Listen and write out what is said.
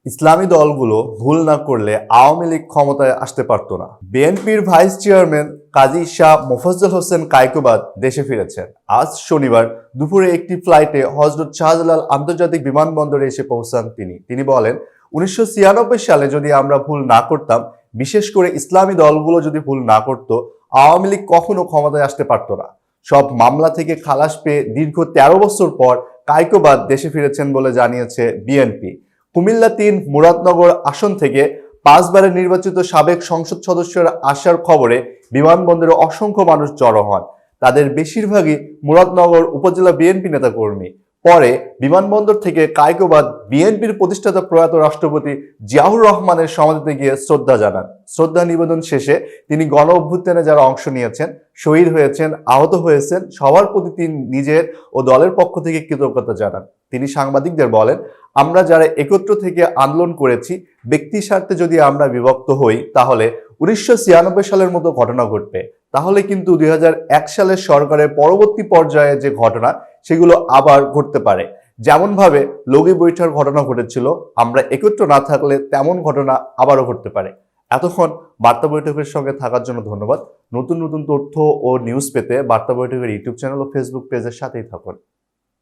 ইসলামী দলগুলো ভুল না করলে আওয়ামী লীগ ক্ষমতায় আসতে পারত না। বিএনপির ভাইস চেয়ারম্যান কাজী শাহ মোফাজ্জল হোসেন কায়কোবাদ দেশে ফিরেছেন। আজ শনিবার দুপুরে একটি ফ্লাইটে হযরত শাহজালাল আন্তর্জাতিক বিমানবন্দরে এসে পৌঁছান তিনি বলেন, 1996 সালে যদি আমরা ভুল না করতাম, বিশেষ করে ইসলামী দলগুলো যদি ভুল না করত, আওয়ামী লীগ কখনো ক্ষমতায় আসতে পারত না। সব মামলা থেকে খালাস পেয়ে দীর্ঘ 13 বছর পর কায়কোবাদ দেশে ফিরেছেন বলে জানিয়েছে বিএনপি। কুমিল্লা ৩ মুরাদনগর আসন থেকে 5 বারের নির্বাচিত সাবেক সংসদ সদস্যরা আসার খবরে বিমানবন্দরে অসংখ্য মানুষ জড়ো হন। তাদের বেশিরভাগই মুরাদনগর উপজেলা বিএনপি নেতাকর্মী। পরে বিমানবন্দর থেকে কায়কোবাদ বিএনপির প্রতিষ্ঠাতা প্রয়াত রাষ্ট্রপতি জিয়াউর রহমানের সমাধিতে গিয়ে শ্রদ্ধা জানান। শ্রদ্ধা নিবেদন শেষে তিনি গণ অভ্যুত্থানে যারা অংশ নিয়েছেন, শহীদ হয়েছেন, আহত হয়েছেন, সবার প্রতি তিনি নিজের ও দলের পক্ষ থেকে কৃতজ্ঞতা জানান। তিনি সাংবাদিকদের বলেন, আমরা যারা একত্র থেকে আন্দোলন করেছি, ব্যক্তি স্বার্থে যদি আমরা বিভক্ত হই তাহলে 1996 সালের মতো ঘটনা ঘটবে। তাহলে কিন্তু 2001 সালের সরকারের পরবর্তী পর্যায়ে যে ঘটনা সেগুলো আবার ঘটতে পারে। যেমন ভাবে লগি বৈঠার ঘটনা ঘটেছিল, আমরা একত্র না থাকলে তেমন ঘটনা আবারও ঘটতে পারে। এতক্ষণ বার্তা বৈঠকের সঙ্গে থাকার জন্য ধন্যবাদ। নতুন নতুন তথ্য ও নিউজ পেতে বার্তা বৈঠকের ইউটিউব চ্যানেল ও ফেসবুক পেজের সাথেই থাকুন।